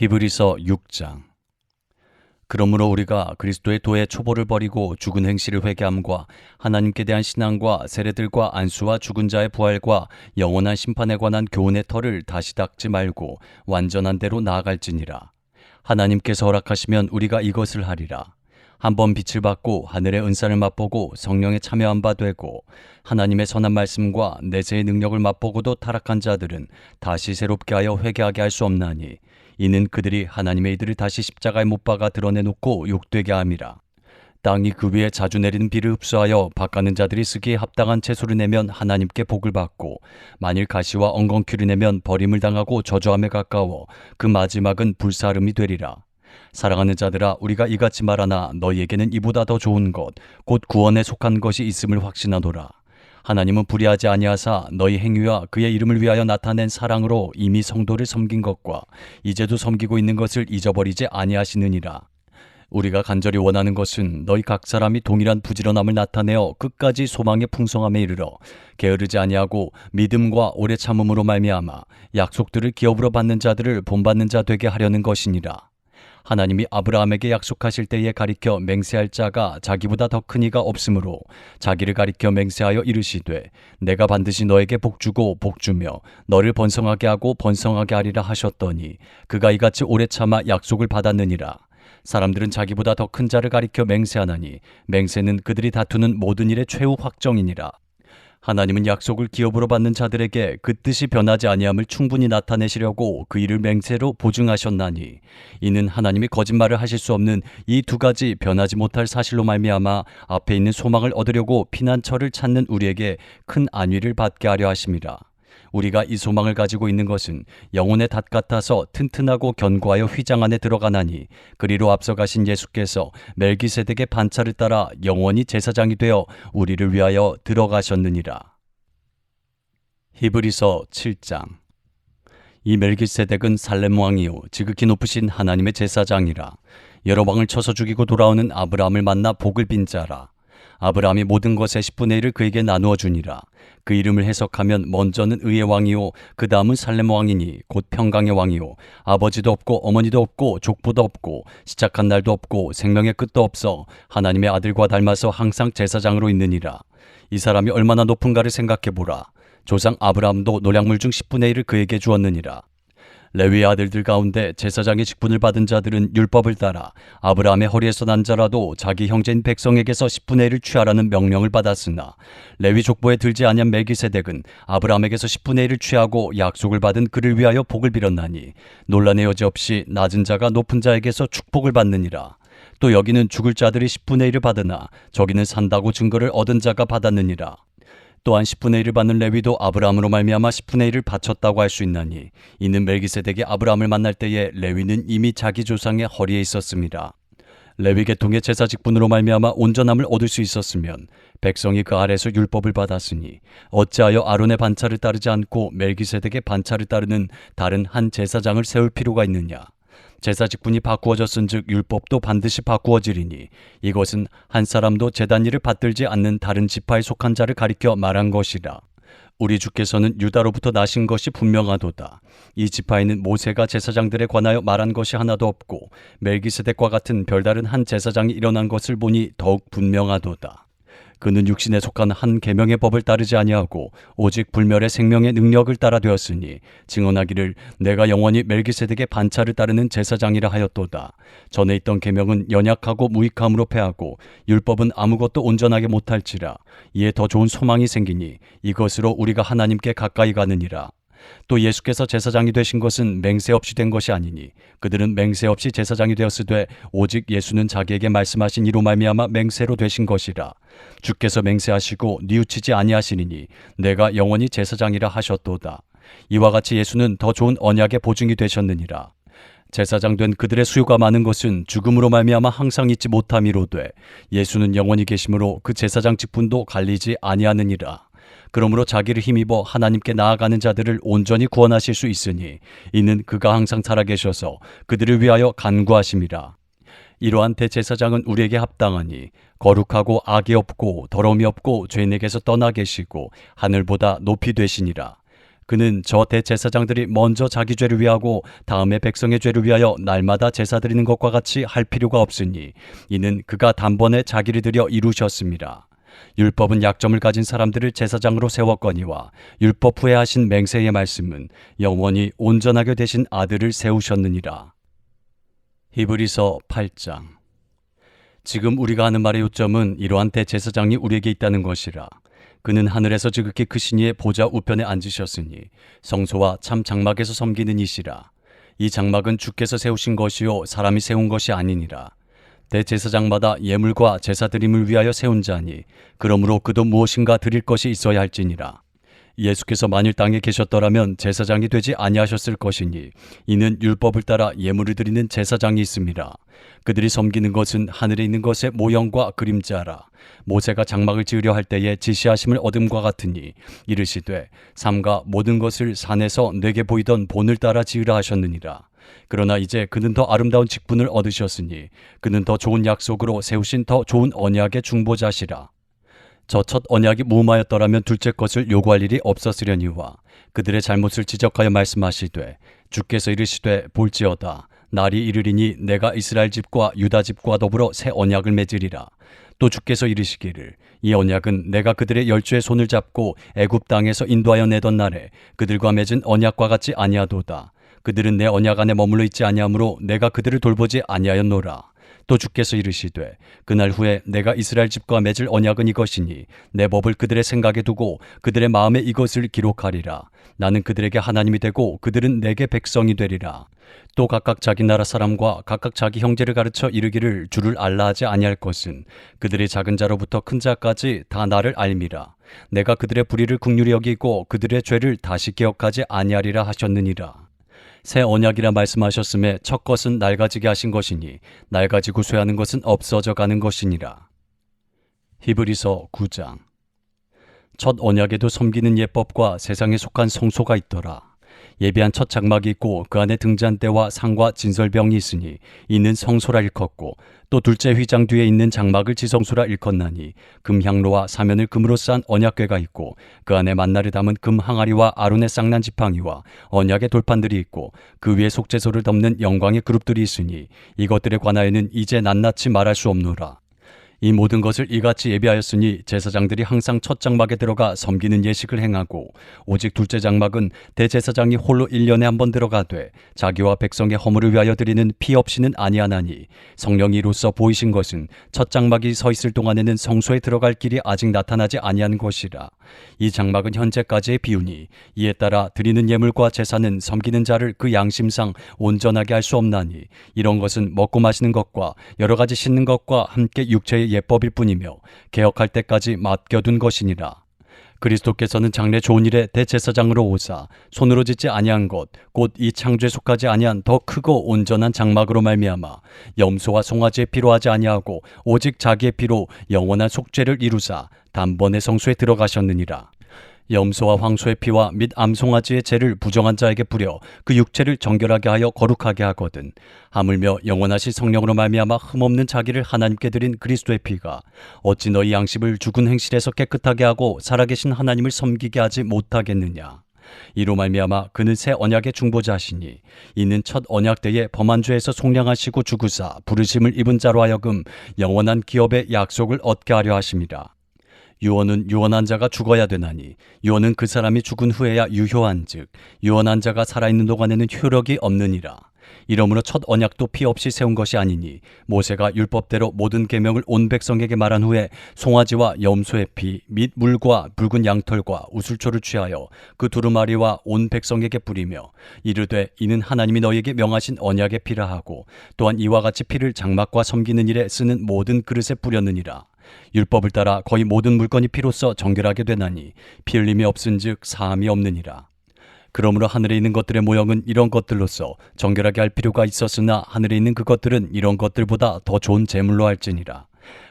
히브리서 6장. 그러므로 우리가 그리스도의 도의 초보를 버리고 죽은 행실을 회개함과 하나님께 대한 신앙과 세례들과 안수와 죽은 자의 부활과 영원한 심판에 관한 교훈의 털을 다시 닦지 말고 완전한 대로 나아갈지니라. 하나님께서 허락하시면 우리가 이것을 하리라. 한번 빛을 받고 하늘의 은사를 맛보고 성령에 참여한 바 되고 하나님의 선한 말씀과 내세의 능력을 맛보고도 타락한 자들은 다시 새롭게 하여 회개하게 할 수 없나니 이는 그들이 하나님의 이들을 다시 십자가에 못 박아 드러내놓고 욕되게 함이라. 땅이 그 위에 자주 내리는 비를 흡수하여 밭가는 자들이 쓰기에 합당한 채소를 내면 하나님께 복을 받고 만일 가시와 엉겅퀴를 내면 버림을 당하고 저주함에 가까워 그 마지막은 불사름이 되리라. 사랑하는 자들아, 우리가 이같이 말하나 너희에게는 이보다 더 좋은 것 곧 구원에 속한 것이 있음을 확신하노라. 하나님은 불의하지 아니하사 너희 행위와 그의 이름을 위하여 나타낸 사랑으로 이미 성도를 섬긴 것과 이제도 섬기고 있는 것을 잊어버리지 아니하시느니라. 우리가 간절히 원하는 것은 너희 각 사람이 동일한 부지런함을 나타내어 끝까지 소망의 풍성함에 이르러 게으르지 아니하고 믿음과 오래 참음으로 말미암아 약속들을 기업으로 받는 자들을 본받는 자 되게 하려는 것이니라. 하나님이 아브라함에게 약속하실 때에 가리켜 맹세할 자가 자기보다 더 큰 이가 없으므로 자기를 가리켜 맹세하여 이르시되 내가 반드시 너에게 복주고 복주며 너를 번성하게 하고 번성하게 하리라 하셨더니 그가 이같이 오래 참아 약속을 받았느니라. 사람들은 자기보다 더 큰 자를 가리켜 맹세하나니 맹세는 그들이 다투는 모든 일의 최후 확정이니라. 하나님은 약속을 기업으로 받는 자들에게 그 뜻이 변하지 아니함을 충분히 나타내시려고 그 일을 맹세로 보증하셨나니 이는 하나님이 거짓말을 하실 수 없는 이 두 가지 변하지 못할 사실로 말미암아 앞에 있는 소망을 얻으려고 피난처를 찾는 우리에게 큰 안위를 받게 하려 하심이라. 우리가 이 소망을 가지고 있는 것은 영혼의 닷 같아서 튼튼하고 견고하여 휘장 안에 들어가나니 그리로 앞서 가신 예수께서 멜기세덱의 반차를 따라 영원히 제사장이 되어 우리를 위하여 들어가셨느니라. 히브리서 7장. 이 멜기세덱은 살렘 왕이요 지극히 높으신 하나님의 제사장이라. 여러 왕을 쳐서 죽이고 돌아오는 아브라함을 만나 복을 빈 자라. 아브라함이 모든 것의 10분의 1을 그에게 나누어 주니라. 그 이름을 해석하면 먼저는 의의 왕이요 그 다음은 살렘 왕이니 곧 평강의 왕이요 아버지도 없고 어머니도 없고 족보도 없고 시작한 날도 없고 생명의 끝도 없어 하나님의 아들과 닮아서 항상 제사장으로 있느니라. 이 사람이 얼마나 높은가를 생각해보라. 조상 아브라함도 노량물 중 10분의 1을 그에게 주었느니라. 레위의 아들들 가운데 제사장의 직분을 받은 자들은 율법을 따라 아브라함의 허리에서 난 자라도 자기 형제인 백성에게서 10분의 1을 취하라는 명령을 받았으나 레위 족보에 들지 아니한 멜기세덱은 아브라함에게서 10분의 1을 취하고 약속을 받은 그를 위하여 복을 빌었나니 논란의 여지 없이 낮은 자가 높은 자에게서 축복을 받느니라. 또 여기는 죽을 자들이 10분의 1을 받으나 저기는 산다고 증거를 얻은 자가 받았느니라. 또한 10분의 1을 받는 레위도 아브라함으로 말미암아 10분의 1을 바쳤다고 할 수 있나니 이는 멜기세덱이 아브라함을 만날 때에 레위는 이미 자기 조상의 허리에 있었습니다. 레위 계통의 제사 직분으로 말미암아 온전함을 얻을 수 있었으면 백성이 그 아래서 율법을 받았으니 어찌하여 아론의 반차를 따르지 않고 멜기세덱의 반차를 따르는 다른 한 제사장을 세울 필요가 있느냐. 제사 직분이 바꾸어졌은즉 율법도 반드시 바꾸어지리니 이것은 한 사람도 제단 일을 받들지 않는 다른 지파에 속한 자를 가리켜 말한 것이라. 우리 주께서는 유다로부터 나신 것이 분명하도다. 이 지파에는 모세가 제사장들에 관하여 말한 것이 하나도 없고 멜기세덱과 같은 별다른 한 제사장이 일어난 것을 보니 더욱 분명하도다. 그는 육신에 속한 한 계명의 법을 따르지 아니하고 오직 불멸의 생명의 능력을 따라 되었으니 증언하기를 내가 영원히 멜기세덱의 반차를 따르는 제사장이라 하였도다. 전에 있던 계명은 연약하고 무익함으로 패하고 율법은 아무것도 온전하게 못할지라. 이에 더 좋은 소망이 생기니 이것으로 우리가 하나님께 가까이 가느니라. 또 예수께서 제사장이 되신 것은 맹세 없이 된 것이 아니니 그들은 맹세 없이 제사장이 되었으되 오직 예수는 자기에게 말씀하신 이로 말미암아 맹세로 되신 것이라. 주께서 맹세하시고 뉘우치지 아니하시니니 내가 영원히 제사장이라 하셨도다. 이와 같이 예수는 더 좋은 언약의 보증이 되셨느니라. 제사장 된 그들의 수요가 많은 것은 죽음으로 말미암아 항상 잊지 못함이로되 예수는 영원히 계심으로 그 제사장 직분도 갈리지 아니하느니라. 그러므로 자기를 힘입어 하나님께 나아가는 자들을 온전히 구원하실 수 있으니 이는 그가 항상 살아계셔서 그들을 위하여 간구하심이라. 이러한 대제사장은 우리에게 합당하니 거룩하고 악이 없고 더러움이 없고 죄인에게서 떠나 계시고 하늘보다 높이 되시니라. 그는 저 대제사장들이 먼저 자기 죄를 위하고 다음에 백성의 죄를 위하여 날마다 제사 드리는 것과 같이 할 필요가 없으니 이는 그가 단번에 자기를 들여 이루셨습니다. 율법은 약점을 가진 사람들을 제사장으로 세웠거니와 율법 후에 하신 맹세의 말씀은 영원히 온전하게 되신 아들을 세우셨느니라. 히브리서 8장. 지금 우리가 하는 말의 요점은 이러한 대제사장이 우리에게 있다는 것이라. 그는 하늘에서 지극히 크신 이의 보좌 우편에 앉으셨으니 성소와 참 장막에서 섬기는 이시라. 이 장막은 주께서 세우신 것이요 사람이 세운 것이 아니니라. 대제사장마다 예물과 제사 드림을 위하여 세운 자니 그러므로 그도 무엇인가 드릴 것이 있어야 할지니라. 예수께서 만일 땅에 계셨더라면 제사장이 되지 아니하셨을 것이니 이는 율법을 따라 예물을 드리는 제사장이 있습니다. 그들이 섬기는 것은 하늘에 있는 것의 모형과 그림자라. 모세가 장막을 지으려 할 때에 지시하심을 얻음과 같으니 이르시되 삼가 모든 것을 산에서 내게 보이던 본을 따라 지으라 하셨느니라. 그러나 이제 그는 더 아름다운 직분을 얻으셨으니 그는 더 좋은 약속으로 세우신 더 좋은 언약의 중보자시라. 저 첫 언약이 무음하였더라면 둘째 것을 요구할 일이 없었으려니와 그들의 잘못을 지적하여 말씀하시되 주께서 이르시되 볼지어다 날이 이르리니 내가 이스라엘 집과 유다 집과 더불어 새 언약을 맺으리라. 또 주께서 이르시기를 이 언약은 내가 그들의 열조의 손을 잡고 애굽 땅에서 인도하여 내던 날에 그들과 맺은 언약과 같지 아니하도다. 그들은 내 언약 안에 머물러 있지 아니하므로 내가 그들을 돌보지 아니하였노라. 또 주께서 이르시되 그날 후에 내가 이스라엘 집과 맺을 언약은 이것이니 내 법을 그들의 생각에 두고 그들의 마음에 이것을 기록하리라. 나는 그들에게 하나님이 되고 그들은 내게 백성이 되리라. 또 각각 자기 나라 사람과 각각 자기 형제를 가르쳐 이르기를 주를 알라 하지 아니할 것은 그들의 작은 자로부터 큰 자까지 다 나를 알미라. 내가 그들의 불의를 긍휼히 여기고 그들의 죄를 다시 기억하지 아니하리라 하셨느니라. 새 언약이라 말씀하셨음에 첫 것은 낡아지게 하신 것이니 낡아지고 쇠하는 것은 없어져 가는 것이니라. 히브리서 9장. 첫 언약에도 섬기는 예법과 세상에 속한 성소가 있더라. 예비한 첫 장막이 있고 그 안에 등잔대와 상과 진설병이 있으니 이는 성소라 일컫고 또 둘째 휘장 뒤에 있는 장막을 지성소라 일컫나니 금향로와 사면을 금으로 싼 언약궤가 있고 그 안에 만나를 담은 금 항아리와 아론의 쌍난 지팡이와 언약의 돌판들이 있고 그 위에 속죄소를 덮는 영광의 그룹들이 있으니 이것들에 관하여는 이제 낱낱이 말할 수 없노라. 이 모든 것을 이같이 예비하였으니 제사장들이 항상 첫 장막에 들어가 섬기는 예식을 행하고 오직 둘째 장막은 대제사장이 홀로 1년에 한 번 들어가되 자기와 백성의 허물을 위하여 드리는 피 없이는 아니하나니 성령이 이로써 보이신 것은 첫 장막이 서 있을 동안에는 성소에 들어갈 길이 아직 나타나지 아니한 것이라. 이 장막은 현재까지의 비유니 이에 따라 드리는 예물과 제사는 섬기는 자를 그 양심상 온전하게 할 수 없나니 이런 것은 먹고 마시는 것과 여러 가지 씻는 것과 함께 육체의 예법일 뿐이며 개혁할 때까지 맡겨둔 것이니라. 그리스도께서는 장래 좋은 일에 대제사장으로 오사 손으로 짓지 아니한 것 곧 이 창조에 속하지 아니한 더 크고 온전한 장막으로 말미암아 염소와 송아지의 피로 하지 아니하고 오직 자기의 피로 영원한 속죄를 이루사 단번에 성소에 들어가셨느니라. 염소와 황소의 피와 및 암송아지의 죄를 부정한 자에게 뿌려 그 육체를 정결하게 하여 거룩하게 하거든. 하물며 영원하신 성령으로 말미암아 흠없는 자기를 하나님께 드린 그리스도의 피가 어찌 너희 양심을 죽은 행실에서 깨끗하게 하고 살아계신 하나님을 섬기게 하지 못하겠느냐. 이로 말미암아 그는 새 언약의 중보자시니 이는 첫 언약 때에 범한 죄에서 속량하시고 죽으사 부르심을 입은 자로 하여금 영원한 기업의 약속을 얻게 하려 하심이라. 유언은 유언한 자가 죽어야 되나니 유언은 그 사람이 죽은 후에야 유효한즉 유언한 자가 살아있는 동안에는 효력이 없느니라. 이러므로 첫 언약도 피 없이 세운 것이 아니니 모세가 율법대로 모든 계명을 온 백성에게 말한 후에 송아지와 염소의 피 및 물과 붉은 양털과 우슬초를 취하여 그 두루마리와 온 백성에게 뿌리며 이르되 이는 하나님이 너희에게 명하신 언약의 피라 하고 또한 이와 같이 피를 장막과 섬기는 일에 쓰는 모든 그릇에 뿌렸느니라. 율법을 따라 거의 모든 물건이 피로써 정결하게 되나니 피 흘림이 없은즉 사함이 없느니라. 그러므로 하늘에 있는 것들의 모형은 이런 것들로서 정결하게 할 필요가 있었으나 하늘에 있는 그것들은 이런 것들보다 더 좋은 제물로 할지니라.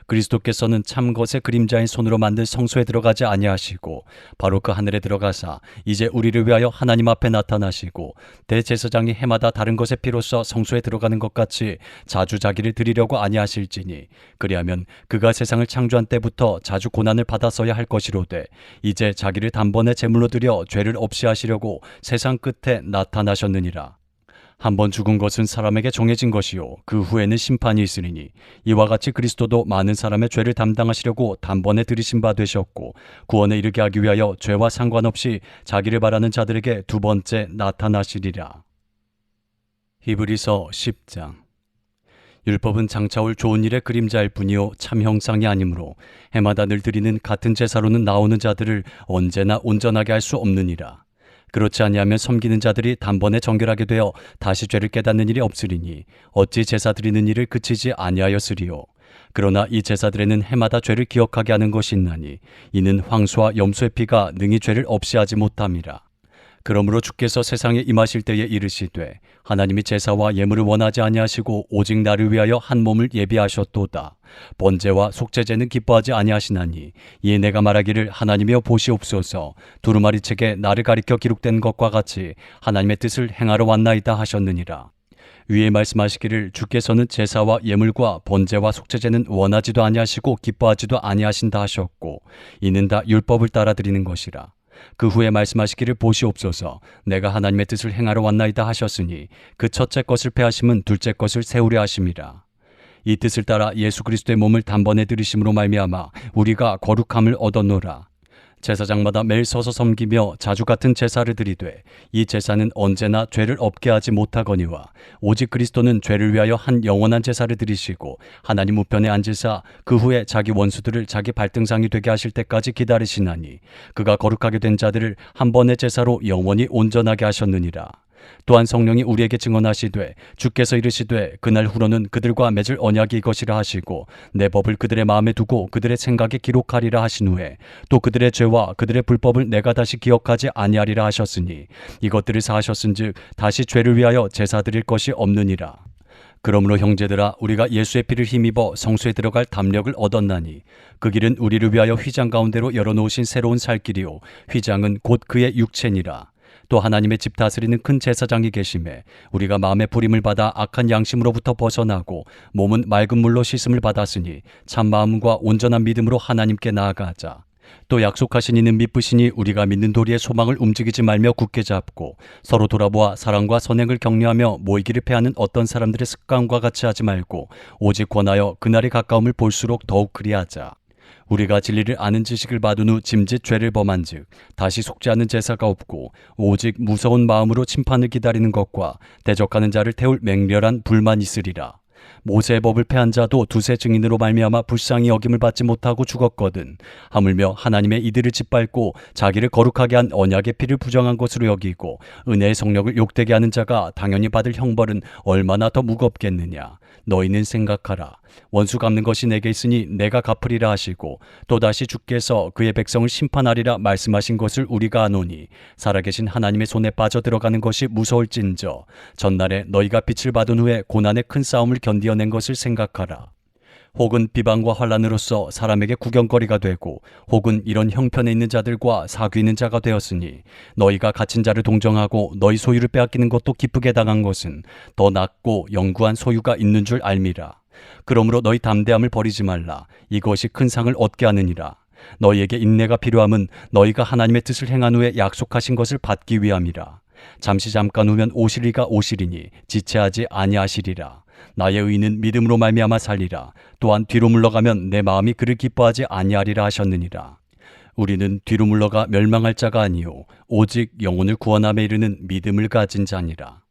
그리스도께서는 참 것의 그림자인 손으로 만든 성소에 들어가지 아니하시고 바로 그 하늘에 들어가사 이제 우리를 위하여 하나님 앞에 나타나시고 대제사장이 해마다 다른 것의 피로써 성소에 들어가는 것 같이 자주 자기를 드리려고 아니하실지니 그리하면 그가 세상을 창조한 때부터 자주 고난을 받았어야 할 것이로되 이제 자기를 단번에 제물로 드려 죄를 없이 하시려고 세상 끝에 나타나셨느니라. 한번 죽은 것은 사람에게 정해진 것이요 그 후에는 심판이 있으리니 이와 같이 그리스도도 많은 사람의 죄를 담당하시려고 단번에 들이신 바 되셨고 구원에 이르게 하기 위하여 죄와 상관없이 자기를 바라는 자들에게 두 번째 나타나시리라. 히브리서 10장. 율법은 장차 올 좋은 일의 그림자일 뿐이요 참 형상이 아니므로 해마다 늘 드리는 같은 제사로는 나오는 자들을 언제나 온전하게 할 수 없느니라. 그렇지 아니하면 섬기는 자들이 단번에 정결하게 되어 다시 죄를 깨닫는 일이 없으리니 어찌 제사 드리는 일을 그치지 아니하였으리요. 그러나 이 제사들에는 해마다 죄를 기억하게 하는 것이 있나니 이는 황소와 염소의 피가 능히 죄를 없이 하지 못함이라. 그러므로 주께서 세상에 임하실 때에 이르시되 하나님이 제사와 예물을 원하지 아니하시고 오직 나를 위하여 한 몸을 예비하셨도다. 번제와 속죄제는 기뻐하지 아니하시나니 이에 내가 말하기를 하나님이여 보시옵소서 두루마리 책에 나를 가리켜 기록된 것과 같이 하나님의 뜻을 행하러 왔나이다 하셨느니라. 위에 말씀하시기를 주께서는 제사와 예물과 번제와 속죄제는 원하지도 아니하시고 기뻐하지도 아니하신다 하셨고 이는 다 율법을 따라 드리는 것이라. 그 후에 말씀하시기를 보시옵소서 내가 하나님의 뜻을 행하러 왔나이다 하셨으니 그 첫째 것을 패하심은 둘째 것을 세우려 하심이라. 이 뜻을 따라 예수 그리스도의 몸을 단번에 들이심으로 말미암아 우리가 거룩함을 얻었노라. 제사장마다 매일 서서 섬기며 자주 같은 제사를 드리되 이 제사는 언제나 죄를 없게 하지 못하거니와 오직 그리스도는 죄를 위하여 한 영원한 제사를 드리시고 하나님 우편에 앉으사 그 후에 자기 원수들을 자기 발등상이 되게 하실 때까지 기다리시나니 그가 거룩하게 된 자들을 한 번의 제사로 영원히 온전하게 하셨느니라. 또한 성령이 우리에게 증언하시되 주께서 이르시되 그날 후로는 그들과 맺을 언약이 이것이라 하시고 내 법을 그들의 마음에 두고 그들의 생각에 기록하리라 하신 후에 또 그들의 죄와 그들의 불법을 내가 다시 기억하지 아니하리라 하셨으니 이것들을 사하셨은즉 다시 죄를 위하여 제사 드릴 것이 없느니라. 그러므로 형제들아 우리가 예수의 피를 힘입어 성소에 들어갈 담력을 얻었나니 그 길은 우리를 위하여 휘장 가운데로 열어놓으신 새로운 살 길이요 휘장은 곧 그의 육체니라. 또 하나님의 집 다스리는 큰 제사장이 계심에 우리가 마음의 부림을 받아 악한 양심으로부터 벗어나고 몸은 맑은 물로 씻음을 받았으니 참 마음과 온전한 믿음으로 하나님께 나아가자. 또 약속하신 이는 미쁘시니 우리가 믿는 도리의 소망을 움직이지 말며 굳게 잡고 서로 돌아보아 사랑과 선행을 격려하며 모이기를 패하는 어떤 사람들의 습관과 같이 하지 말고 오직 권하여 그날이 가까움을 볼수록 더욱 그리하자. 우리가 진리를 아는 지식을 받은 후 짐짓 죄를 범한즉 다시 속죄하는 제사가 없고 오직 무서운 마음으로 심판을 기다리는 것과 대적하는 자를 태울 맹렬한 불만 있으리라. 모세의 법을 패한 자도 두세 증인으로 말미암아 불쌍히 여김을 받지 못하고 죽었거든. 하물며 하나님의 이들을 짓밟고 자기를 거룩하게 한 언약의 피를 부정한 것으로 여기고 은혜의 성령을 욕되게 하는 자가 당연히 받을 형벌은 얼마나 더 무겁겠느냐. 너희는 생각하라. 원수 갚는 것이 내게 있으니 내가 갚으리라 하시고 또다시 주께서 그의 백성을 심판하리라 말씀하신 것을 우리가 아노니 살아계신 하나님의 손에 빠져들어가는 것이 무서울진저 전날에 너희가 빛을 받은 후에 고난의 큰 싸움을 견디어낸 것을 생각하라. 혹은 비방과 환난으로서 사람에게 구경거리가 되고 혹은 이런 형편에 있는 자들과 사귀 있는 자가 되었으니 너희가 갇힌 자를 동정하고 너희 소유를 빼앗기는 것도 기쁘게 당한 것은 더 낫고 영구한 소유가 있는 줄 알미라. 그러므로 너희 담대함을 버리지 말라. 이것이 큰 상을 얻게 하느니라. 너희에게 인내가 필요함은 너희가 하나님의 뜻을 행한 후에 약속하신 것을 받기 위함이라. 잠깐 후면 오시리가 오시리니 지체하지 아니하시리라. 나의 의인은 믿음으로 말미암아 살리라. 또한 뒤로 물러가면 내 마음이 그를 기뻐하지 아니하리라 하셨느니라. 우리는 뒤로 물러가 멸망할 자가 아니요 오직 영혼을 구원함에 이르는 믿음을 가진 자니라.